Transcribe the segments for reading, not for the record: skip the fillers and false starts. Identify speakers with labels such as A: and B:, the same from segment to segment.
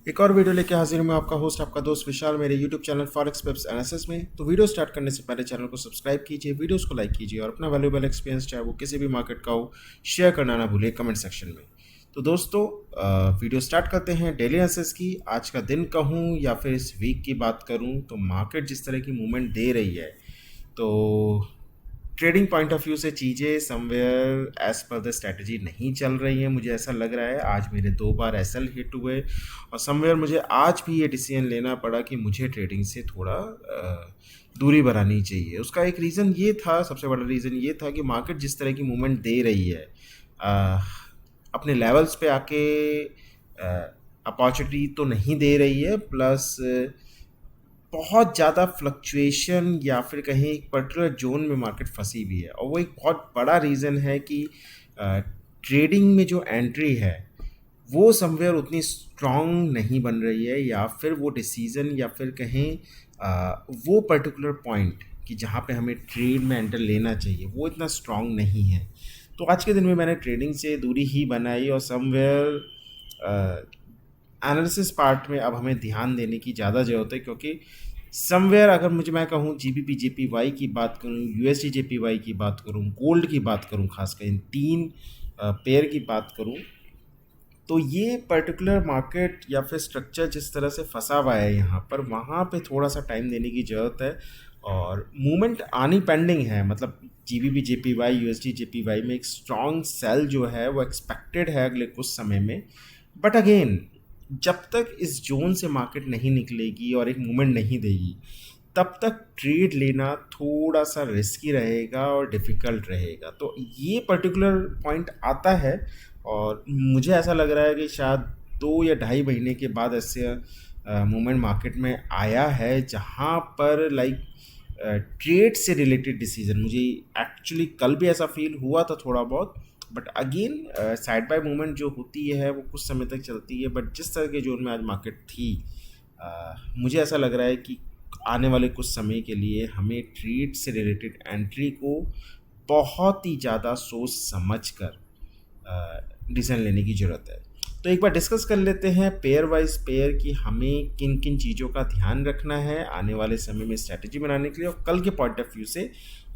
A: एक और वीडियो लेके हाजिर हूँ मैं आपका होस्ट आपका दोस्त विशाल मेरे यूट्यूब चैनल फॉरेक्स पिप्स एनालिसिस में। तो वीडियो स्टार्ट करने से पहले चैनल को सब्सक्राइब कीजिए, वीडियोस को लाइक कीजिए और अपना वैल्यूएबल एक्सपीरियंस चाहे वो किसी भी मार्केट का हो शेयर करना ना भूलिए कमेंट सेक्शन में। तो दोस्तों वीडियो स्टार्ट करते हैं डेली एनालिसिस की। आज का दिन कहूँ या फिर इस वीक की बात करूँ तो मार्केट जिस तरह की मूवमेंट दे रही है, तो ट्रेडिंग पॉइंट ऑफ व्यू से चीज़ें समवेयर एज पर द स्ट्रैटेजी नहीं चल रही हैं। मुझे ऐसा लग रहा है आज मेरे 2 बार एसएल हिट हुए और समवेयर मुझे आज भी ये डिसीजन लेना पड़ा कि मुझे ट्रेडिंग से थोड़ा दूरी बनानी चाहिए। उसका एक रीज़न ये था, सबसे बड़ा रीज़न ये था कि मार्केट जिस तरह की मूवमेंट दे रही है, अ, अपने लेवल्स पे आके अपॉर्चुनिटी तो नहीं दे रही है, प्लस बहुत ज़्यादा फ्लक्चुएशन या फिर कहीं एक पर्टिकुलर जोन में मार्केट फंसी हुई है। और वो एक बहुत बड़ा रीज़न है कि ट्रेडिंग में जो एंट्री है वो समवेयर उतनी स्ट्रॉन्ग नहीं बन रही है, या फिर वो डिसीज़न या फिर कहें वो पर्टिकुलर पॉइंट कि जहाँ पे हमें ट्रेड में एंटर लेना चाहिए वो इतना स्ट्रॉन्ग नहीं है। तो आज के दिन में मैंने ट्रेडिंग से दूरी ही बनाई और समवेयर एनालिसिस पार्ट में अब हमें ध्यान देने की ज़्यादा ज़रूरत है, क्योंकि समवेयर अगर मैं कहूँ जीबीपी जेपीवाई की बात करूँ, यूएसडी जेपीवाई की बात करूँ, गोल्ड की बात करूँ, खासकर इन तीन पेयर की बात करूँ, तो ये पर्टिकुलर मार्केट या फिर स्ट्रक्चर जिस तरह से फंसा हुआ है यहाँ पर, वहाँ पे थोड़ा सा टाइम देने की ज़रूरत है और मूवमेंट आनी पेंडिंग है। मतलब जीबीपी जेपीवाई यूएसडी जेपीवाई में एक स्ट्रॉन्ग सेल जो है वो एक्सपेक्टेड है अगले कुछ समय में। बट अगेन, जब तक इस जोन से मार्केट नहीं निकलेगी और एक मूवमेंट नहीं देगी, तब तक ट्रेड लेना थोड़ा सा रिस्की रहेगा और डिफ़िकल्ट रहेगा। तो ये पर्टिकुलर पॉइंट आता है और मुझे ऐसा लग रहा है कि शायद 2 या ढाई महीने के बाद ऐसे मूवमेंट मार्केट में आया है जहाँ पर लाइक ट्रेड से रिलेटेड डिसीजन मुझे एक्चुअली कल भी ऐसा फील हुआ था थोड़ा बहुत। But again side by movement जो होती है वो कुछ समय तक चलती है। बट जिस तरह के जोन में आज मार्केट थी, मुझे ऐसा लग रहा है कि आने वाले कुछ समय के लिए हमें ट्रेड से रिलेटेड एंट्री को बहुत ही ज़्यादा सोच समझ कर डिसीजन लेने की ज़रूरत है। तो एक बार डिस्कस कर लेते हैं पेयर वाइज पेयर कि हमें किन किन चीज़ों का ध्यान रखना है आने वाले समय में स्ट्रैटेजी बनाने के लिए और कल के पॉइंट ऑफ व्यू से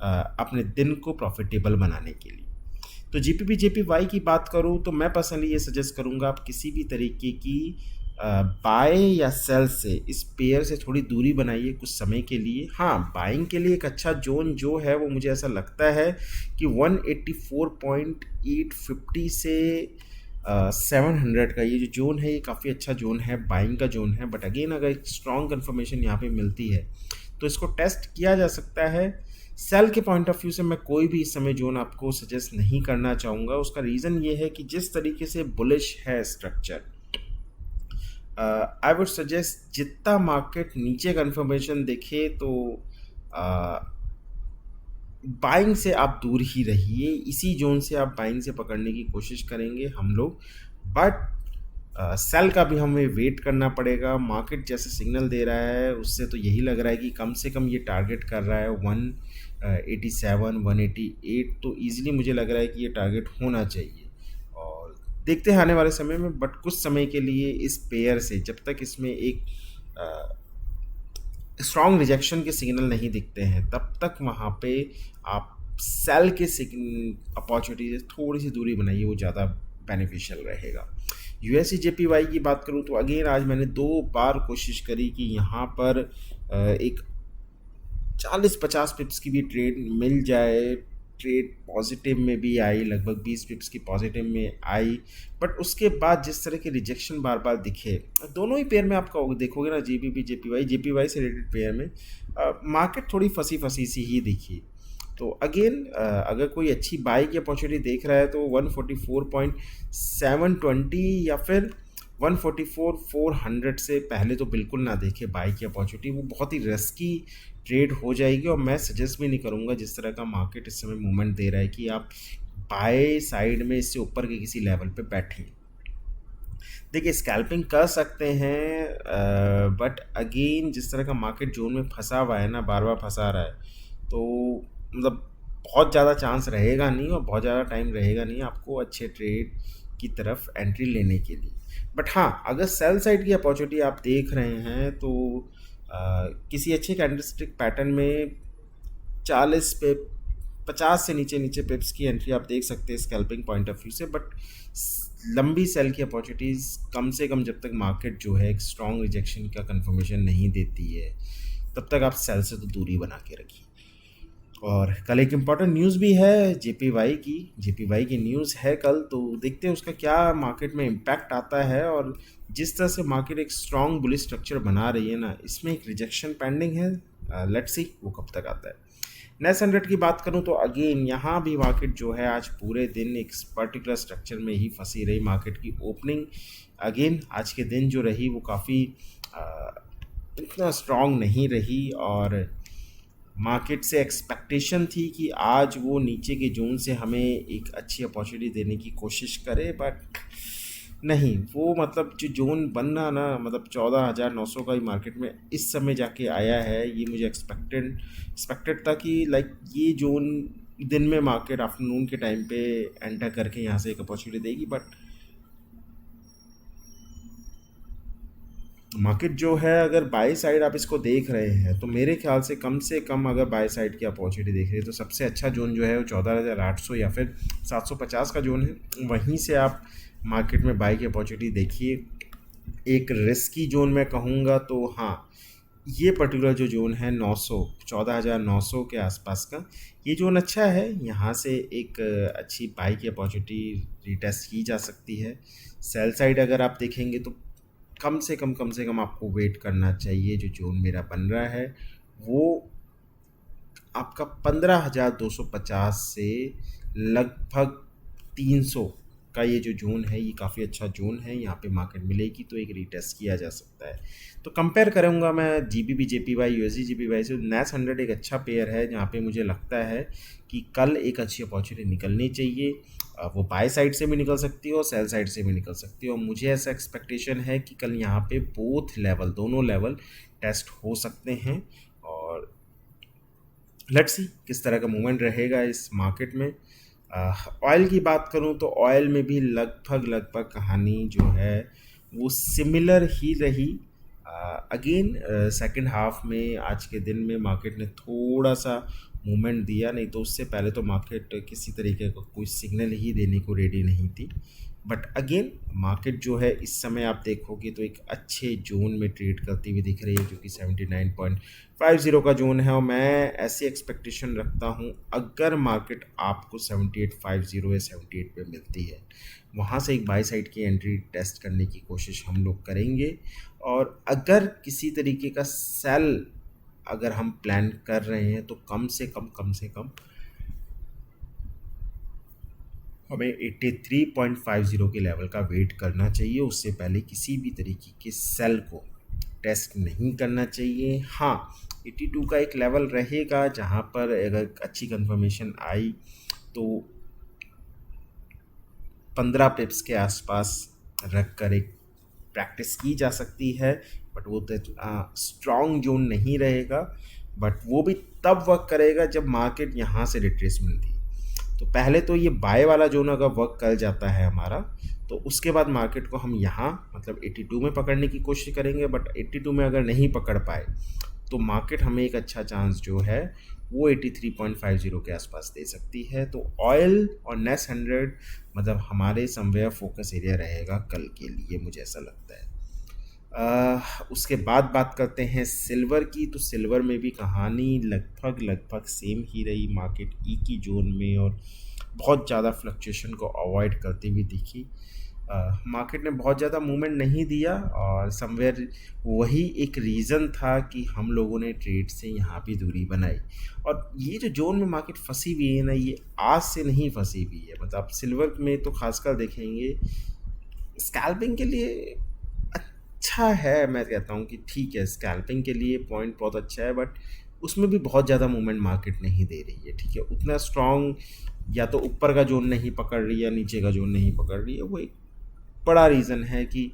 A: अपने दिन को प्रॉफिटेबल बनाने के लिए। तो जीपीपी जेपीवाई की बात करूं तो मैं पर्सनली ये सजेस्ट करूंगा आप किसी भी तरीके की बाय या सेल से इस पेयर से थोड़ी दूरी बनाइए कुछ समय के लिए। हाँ, बाइंग के लिए एक अच्छा जोन जो है वो मुझे ऐसा लगता है कि 184.850 से 700 का ये जो जोन है ये काफ़ी अच्छा जोन है, बाइंग का जोन है। बट अगेन अगर एक स्ट्रॉन्ग कन्फर्मेशन यहाँ पे मिलती है तो इसको टेस्ट किया जा सकता है। सेल के पॉइंट ऑफ व्यू से मैं कोई भी इस समय जोन आपको सजेस्ट नहीं करना चाहूँगा। उसका रीज़न ये है कि जिस तरीके से बुलिश है स्ट्रक्चर, आई वुड सजेस्ट जितना मार्केट नीचे कन्फर्मेशन देखे तो बाइंग से आप दूर ही रहिए। इसी जोन से आप बाइंग से पकड़ने की कोशिश करेंगे हम लोग। बट सेल का भी हमें वेट करना पड़ेगा। मार्केट जैसे सिग्नल दे रहा है उससे तो यही लग रहा है कि कम से कम ये टारगेट कर रहा है 187 188, तो ईजिली मुझे लग रहा है कि ये टारगेट होना चाहिए। और देखते हैं आने वाले समय में। बट कुछ समय के लिए इस पेयर से जब तक इसमें एक स्ट्रॉन्ग रिजेक्शन के सिग्नल नहीं दिखते हैं तब तक वहाँ पे आप सेल के अपॉर्चुनिटी से थोड़ी सी दूरी बनाइए, वो ज़्यादा बेनिफिशियल रहेगा। यूएसडी जेपीवाई की बात करूँ तो अगेन आज मैंने 2 बार कोशिश करी कि यहाँ पर एक 40-50 पिप्स की भी ट्रेड मिल जाए। ट्रेड पॉजिटिव में भी आई, लगभग 20 पिप्स की पॉजिटिव में आई। बट उसके बाद जिस तरह के रिजेक्शन बार बार दिखे दोनों ही पेयर में, आपका देखोगे ना जीबीपी जेपीवाई से रिलेटेड पेयर में मार्केट थोड़ी फंसी फंसी सी ही दिखी। तो अगेन अगर कोई अच्छी बाई की अपॉर्चुनिटी देख रहा है तो 144.720 या फिर 144,400 से पहले तो बिल्कुल ना देखे बाई की अपॉर्चुनिटी, वो बहुत ही रिस्की ट्रेड हो जाएगी। और मैं सजेस्ट भी नहीं करूँगा जिस तरह का मार्केट इस समय मूवमेंट दे रहा है कि आप बाय साइड में इससे ऊपर के किसी लेवल पे बैठें। देखिए, स्कैल्पिंग कर सकते हैं बट अगेन जिस तरह का मार्केट जोन में फंसा हुआ है ना, बार बार फंसा रहा है, तो मतलब बहुत ज़्यादा चांस रहेगा नहीं और बहुत ज़्यादा टाइम रहेगा नहीं आपको अच्छे ट्रेड की तरफ एंट्री लेने के लिए। बट हाँ, अगर सेल साइड की अपॉर्चुनिटी आप देख रहे हैं तो किसी अच्छे कैंडलस्टिक पैटर्न में 40 पे 50 से नीचे नीचे पिप्स की एंट्री आप देख सकते हैं स्कैल्पिंग पॉइंट ऑफ व्यू से। बट लंबी सेल की अपॉर्चुनिटीज़ कम से कम जब तक मार्केट जो है एक स्ट्रॉन्ग रिजेक्शन का कंफर्मेशन नहीं देती है तब तक आप सेल से तो दूरी बना के रखिए। और कल एक इम्पॉर्टेंट न्यूज़ भी है जेपीवाई की न्यूज़ है कल, तो देखते हैं उसका क्या मार्केट में इम्पैक्ट आता है। और जिस तरह से मार्केट एक स्ट्रॉन्ग बुलिश स्ट्रक्चर बना रही है ना, इसमें एक रिजेक्शन पेंडिंग है। लेट्स सी वो कब तक आता है। नेस 100 की बात करूं तो अगेन यहाँ भी मार्केट जो है आज पूरे दिन एक पर्टिकुलर स्ट्रक्चर में ही फंसी रही। मार्केट की ओपनिंग अगेन आज के दिन जो रही वो काफ़ी इतना स्ट्रॉन्ग नहीं रही, और मार्केट से एक्सपेक्टेशन थी कि आज वो नीचे के जोन से हमें एक अच्छी अपॉर्चुनिटी देने की कोशिश करे, बट नहीं, वो मतलब जो जोन बनना ना, मतलब 14,900 का ही मार्केट में इस समय जाके आया है। ये मुझे एक्सपेक्टेड था कि लाइक ये जोन दिन में मार्केट आफ्टरनून के टाइम पे एंटर करके यहाँ से एक अपॉर्चुनिटी देगी। बट मार्केट जो है अगर बाई साइड आप इसको देख रहे हैं तो मेरे ख्याल से कम अगर बाई साइड की अपॉर्चुनिटी देख रहे हैं तो सबसे अच्छा जोन जो है वो 14,800 या फिर 750 का जोन है। वहीं से आप मार्केट में बाई की अपॉर्चुनिटी देखिए। एक रिस्की जोन मैं कहूँगा तो हाँ, ये पर्टिकुलर जो जोन है 14,900 के आसपास का, ये जोन अच्छा है। यहाँ से एक अच्छी बाई की अपॉर्चुनिटी रिटेस्ट की जा सकती है। सेल साइड अगर आप देखेंगे तो कम से कम आपको वेट करना चाहिए। जो जोन मेरा बन रहा है वो आपका 15,250 से लगभग 300 का ये जो जोन है, ये काफ़ी अच्छा जोन है। यहाँ पे मार्केट मिलेगी तो एक रीटेस्ट किया जा सकता है। तो कंपेयर करूँगा मैं जीबीपी जेपीवाई यूएसडी जेपीवाई से। नेस 100 एक अच्छा पेयर है जहाँ पे मुझे लगता है कि कल एक अच्छी अपॉर्चुनिटी निकलनी चाहिए। वो बाय साइड से भी निकल सकती है और सेल साइड से भी निकल सकती है, और मुझे ऐसा एक्सपेक्टेशन है कि कल यहाँ पे दोनों लेवल टेस्ट हो सकते हैं। और लेट्स सी किस तरह का मूवमेंट रहेगा इस मार्केट में। ऑयल की बात करूं तो ऑयल में भी लगभग कहानी जो है वो सिमिलर ही रही। अगेन सेकंड हाफ में आज के दिन में मार्केट ने थोड़ा सा मूवमेंट दिया, नहीं तो उससे पहले तो मार्केट किसी तरीके का कोई सिग्नल ही देने को रेडी नहीं थी। बट अगेन मार्केट जो है इस समय आप देखोगे तो एक अच्छे जोन में ट्रेड करती हुई दिख रही है जो कि 79.50 का जोन है। और मैं ऐसी एक्सपेक्टेशन रखता हूँ अगर मार्केट आपको 78.50 या 78 पे मिलती है, वहाँ से एक बाई साइड की एंट्री टेस्ट करने की कोशिश हम लोग करेंगे। और अगर किसी तरीके का सेल अगर हम प्लान कर रहे हैं तो कम से कम हमें 83.50 के लेवल का वेट करना चाहिए। उससे पहले किसी भी तरीके के सेल को टेस्ट नहीं करना चाहिए। हाँ, 82 का एक लेवल रहेगा जहाँ पर अगर अच्छी कंफर्मेशन आई तो 15 पिप्स के आसपास रख कर एक प्रैक्टिस की जा सकती है। बट वो तो स्ट्रॉन्ग जोन नहीं रहेगा, बट वो भी तब वर्क करेगा जब मार्केट यहाँ से रिट्रेसमेंट दी। तो पहले तो ये बाय वाला जोन अगर वर्क कर जाता है हमारा, तो उसके बाद मार्केट को हम यहाँ मतलब 82 में पकड़ने की कोशिश करेंगे। बट 82 में अगर नहीं पकड़ पाए तो मार्केट हमें एक अच्छा चांस जो है वो 83.50 के आसपास दे सकती है। तो ऑयल और नेस 100 मतलब हमारे समवेयर फोकस एरिया रहेगा कल के लिए, मुझे ऐसा लगता है। उसके बाद बात करते हैं सिल्वर की। तो सिल्वर में भी कहानी लगभग सेम ही रही। मार्केट ई की जोन में और बहुत ज़्यादा फ्लक्चुएशन को अवॉइड करती हुई दिखी। मार्केट ने बहुत ज़्यादा मूवमेंट नहीं दिया और समवेयर वही एक रीज़न था कि हम लोगों ने ट्रेड से यहाँ भी दूरी बनाई। और ये जो जोन में मार्केट फंसी हुई है ना, ये आज से नहीं फंसी हुई है। मतलब सिल्वर में तो खासकर देखेंगे स्कैल्पिंग के लिए अच्छा है। मैं कहता हूँ कि ठीक है, स्कैल्पिंग के लिए पॉइंट बहुत अच्छा है, बट उसमें भी बहुत ज़्यादा मूवमेंट मार्केट नहीं दे रही है। ठीक है, उतना स्ट्रॉन्ग या तो ऊपर का जोन नहीं पकड़ रही है या नीचे का जोन नहीं पकड़ रही है। वो एक बड़ा रीज़न है कि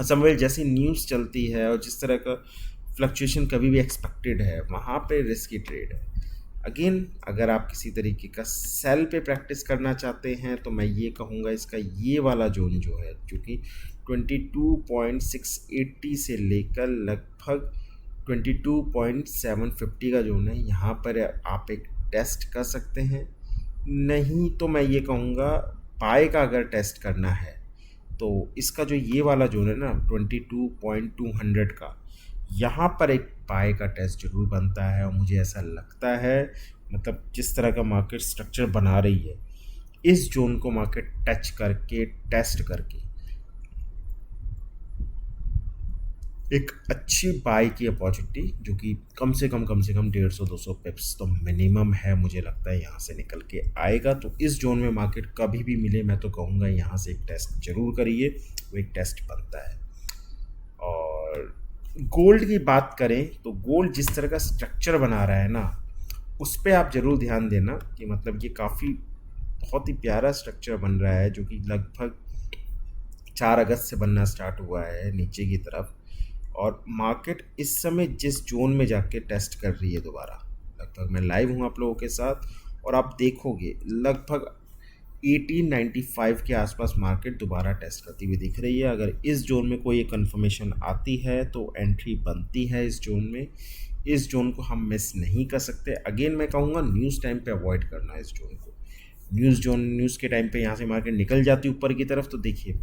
A: समवेयर जैसी न्यूज़ चलती है और जिस तरह का फ्लक्चुएशन कभी भी एक्सपेक्टेड है, वहाँ पे रिस्की ट्रेड है। अगेन अगर आप किसी तरीके का सेल पे प्रैक्टिस करना चाहते हैं तो मैं ये कहूँगा इसका ये वाला जोन जो है, जो कि 22.680 से लेकर लगभग 22.750 का जोन है, यहाँ पर आप एक टेस्ट कर सकते हैं। नहीं तो मैं ये कहूँगा बाय का अगर टेस्ट करना है तो इसका जो ये वाला जोन है ना 22.200 का, यहाँ पर एक बाय का टेस्ट जरूर बनता है। और मुझे ऐसा लगता है, मतलब जिस तरह का मार्केट स्ट्रक्चर बना रही है, इस जोन को मार्केट टच करके टेस्ट करके एक अच्छी बाय की अपॉर्चुनिटी, जो कि कम से कम 150-200 पिप्स तो मिनिमम है, मुझे लगता है यहाँ से निकल के आएगा। तो इस जोन में मार्केट कभी भी मिले, मैं तो कहूँगा यहाँ से एक टेस्ट जरूर करिए, वो एक टेस्ट बनता है। और गोल्ड की बात करें तो गोल्ड जिस तरह का स्ट्रक्चर बना रहा है ना, उस पर आप ज़रूर ध्यान देना कि मतलब ये काफ़ी बहुत ही प्यारा स्ट्रक्चर बन रहा है, जो कि लगभग 4 अगस्त से बनना स्टार्ट हुआ है नीचे की तरफ। और मार्केट इस समय जिस जोन में जाके टेस्ट कर रही है दोबारा, लगभग मैं लाइव हूँ आप लोगों के साथ, और आप देखोगे लगभग 1895 के आसपास मार्केट दोबारा टेस्ट करती हुई दिख रही है। अगर इस जोन में कोई कंफर्मेशन आती है तो एंट्री बनती है इस जोन में। इस जोन को हम मिस नहीं कर सकते। अगेन मैं कहूँगा न्यूज़ टाइम पे अवॉइड करना इस जोन को। न्यूज़ के टाइम पे यहाँ से मार्केट निकल जाती है ऊपर की तरफ तो देखिए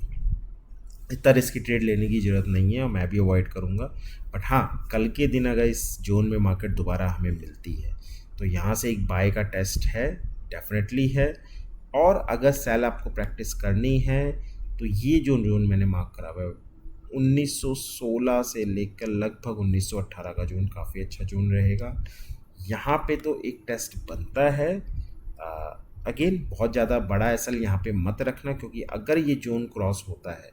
A: इतना रिस्क की ट्रेड लेने की ज़रूरत नहीं है, और मैं भी अवॉइड करूँगा। बट हाँ, कल के दिन अगर इस जोन में मार्केट दोबारा हमें मिलती है तो यहाँ से एक बाय का टेस्ट है, डेफिनेटली है। और अगर सेल आपको प्रैक्टिस करनी है तो ये जो जोन मैंने मार्क करा हुआ है 1916 से लेकर लगभग 1918 का जोन काफ़ी अच्छा जोन रहेगा। यहाँ पे तो एक टेस्ट बनता है। अगेन बहुत ज़्यादा बड़ा एसएल यहाँ पे मत रखना, क्योंकि अगर ये जोन क्रॉस होता है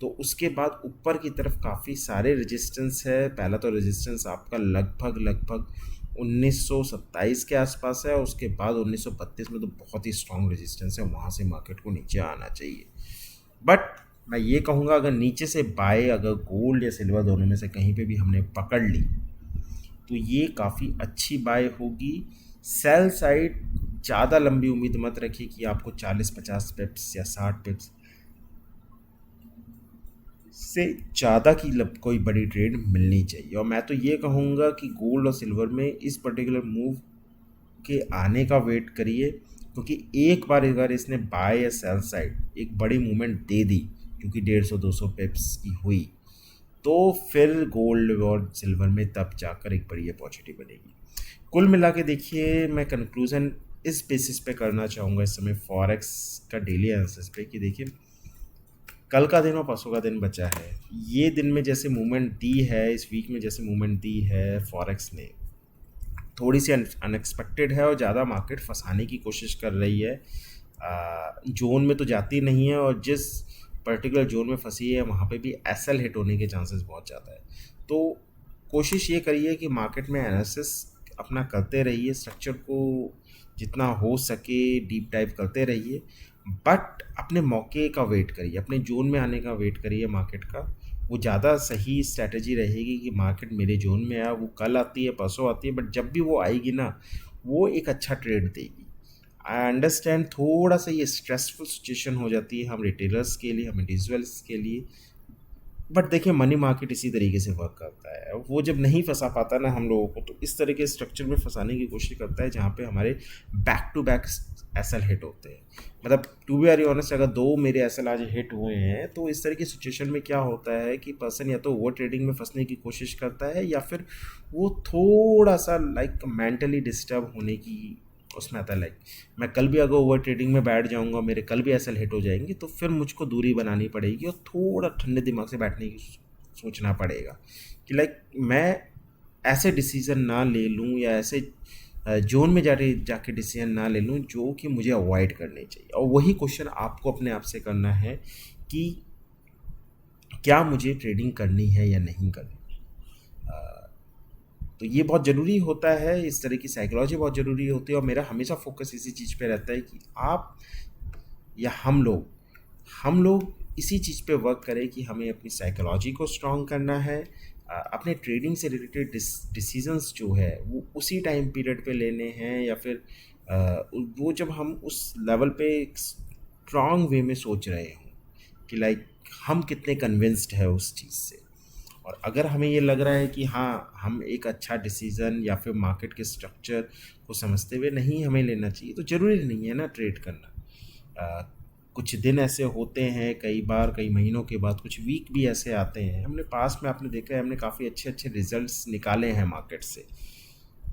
A: तो उसके बाद ऊपर की तरफ काफ़ी सारे रेजिस्टेंस है। पहला तो रेजिस्टेंस आपका लगभग 1927 के आसपास है, और उसके बाद 1932 में तो बहुत ही स्ट्रॉन्ग रेजिस्टेंस है, वहाँ से मार्केट को नीचे आना चाहिए। बट मैं ये कहूँगा अगर नीचे से बाय अगर गोल्ड या सिल्वर दोनों में से कहीं पे भी हमने पकड़ ली तो ये काफ़ी अच्छी बाय होगी। सेल साइड ज़्यादा लंबी उम्मीद मत रखिए कि आपको 40-50 पिप्स या 60 पिप्स से ज़्यादा की कोई बड़ी ट्रेड मिलनी चाहिए। और मैं तो ये कहूँगा कि गोल्ड और सिल्वर में इस पर्टिकुलर मूव के आने का वेट करिए, क्योंकि एक बार अगर इसने बाय या सेल साइड एक बड़ी मूवमेंट दे दी, क्योंकि 150-200 पिप्स की हुई, तो फिर गोल्ड और सिल्वर में तब जाकर एक बड़ी अपॉर्चुनिटी बनेगी। कुल मिला के देखिए, मैं कंक्लूज़न इस बेसिस पे करना चाहूँगा इस समय फॉरेक्स का डेली एनालिसिस पे, कि देखिए कल का दिन और परसों का दिन बचा है। ये दिन में जैसे मूवमेंट दी है, इस वीक में जैसे मूवमेंट दी है फॉरेक्स ने, थोड़ी सी अनएक्सपेक्टेड है और ज़्यादा मार्केट फंसाने की कोशिश कर रही है। जोन में तो जाती नहीं है, और जिस पर्टिकुलर जोन में फंसी है वहाँ पे भी एसएल हिट होने के चांसेस बहुत ज़्यादा है। तो कोशिश ये करिए कि मार्केट में एनालिसिस अपना करते रहिए, स्ट्रक्चर को जितना हो सके डीप डाइव करते रहिए, बट अपने मौके का वेट करिए, अपने जोन में आने का वेट करिए मार्केट का। वो ज़्यादा सही स्ट्रैटेजी रहेगी कि मार्केट मेरे जोन में आया, वो कल आती है परसों आती है, बट जब भी वो आएगी ना वो एक अच्छा ट्रेड देगी। आई अंडरस्टैंड थोड़ा सा ये स्ट्रेसफुल सिचुएशन हो जाती है हम रिटेलर्स के लिए, हम इंडिविजुअल्स के लिए, बट देखिए मनी मार्केट इसी तरीके से वर्क करता है। वो जब नहीं फंसा पाता ना हम लोगों को, तो इस तरह के स्ट्रक्चर में फंसाने की कोशिश करता है जहाँ पे हमारे back to back SL hit होते हैं। मतलब टू बी वेरी ऑनेस्ट, अगर 2 मेरे एसएल आज हिट हुए हैं तो इस तरह की सिचुएशन में क्या होता है कि पर्सन या तो ओवर ट्रेडिंग में फंसने की कोशिश करता है, या फिर वो थोड़ा सा लाइक मेंटली डिस्टर्ब होने की उसमें आता है। लाइक मैं कल भी अगर ओवर ट्रेडिंग में बैठ जाऊंगा, मेरे कल भी एसएल हिट हो जाएंगे, तो फिर मुझको दूरी बनानी पड़ेगी और थोड़ा ठंडे दिमाग से बैठने की सोचना पड़ेगा कि लाइक मैं ऐसे डिसीज़न ना ले लूँ, या ऐसे जोन में जाके डिसीजन ना ले लूँ जो कि मुझे अवॉइड करने चाहिए। और वही क्वेश्चन आपको अपने आप से करना है कि क्या मुझे ट्रेडिंग करनी है या नहीं करनी। तो ये बहुत ज़रूरी होता है, इस तरह की साइकोलॉजी बहुत ज़रूरी होती है। और मेरा हमेशा फोकस इसी चीज़ पे रहता है कि आप या हम लोग इसी चीज़ पे वर्क करें कि हमें अपनी साइकोलॉजी को स्ट्रॉन्ग करना है, अपने ट्रेडिंग से रिलेटेड डिसीजंस जो है वो उसी टाइम पीरियड पे लेने हैं, या फिर वो जब हम उस लेवल पे एक स्ट्रांग वे में सोच रहे हों कि लाइक हम कितने कन्विंस्ड है उस चीज़ से। और अगर हमें ये लग रहा है कि हाँ, हम एक अच्छा डिसीज़न या फिर मार्केट के स्ट्रक्चर को समझते हुए नहीं हमें लेना चाहिए, तो ज़रूरी नहीं है ना ट्रेड करना। कुछ दिन ऐसे होते हैं, कई बार कई महीनों के बाद कुछ वीक भी ऐसे आते हैं, हमने पास में आपने देखा है, हमने काफ़ी अच्छे अच्छे रिजल्ट्स निकाले हैं मार्केट से।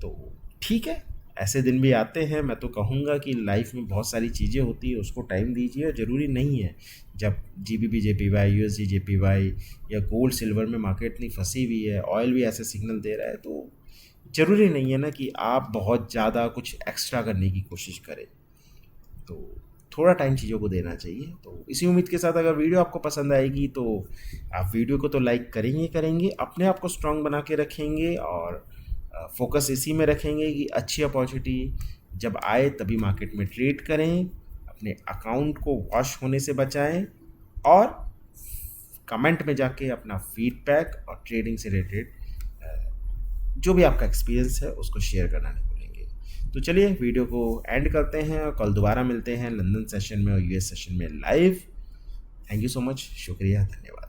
A: तो ठीक है, ऐसे दिन भी आते हैं। मैं तो कहूँगा कि लाइफ में बहुत सारी चीज़ें होती है, उसको टाइम दीजिए। और ज़रूरी नहीं है जब जीबीपी जेपीवाई, यूएसडी जेपीवाई या गोल्ड सिल्वर में मार्केट इतनी फंसी हुई है, ऑयल भी ऐसे सिग्नल दे रहा है, तो ज़रूरी नहीं है ना कि आप बहुत ज़्यादा कुछ एक्स्ट्रा करने की कोशिश करें। तो थोड़ा टाइम चीज़ों को देना चाहिए। तो इसी उम्मीद के साथ अगर वीडियो आपको पसंद आएगी तो आप वीडियो को तो लाइक करेंगे करेंगे, अपने आप को स्ट्रांग बना के रखेंगे, और फोकस इसी में रखेंगे कि अच्छी अपॉर्चुनिटी जब आए तभी मार्केट में ट्रेड करें, अपने अकाउंट को वॉश होने से बचाएं, और कमेंट में जाके अपना फीडबैक और ट्रेडिंग से रिलेटेड जो भी आपका एक्सपीरियंस है उसको शेयर करना नहीं भूलेंगे। तो चलिए वीडियो को एंड करते हैं, और कल दोबारा मिलते हैं लंदन सेशन में और यूएस सेशन में live. Thank you so much, शुक्रिया, धन्यवाद।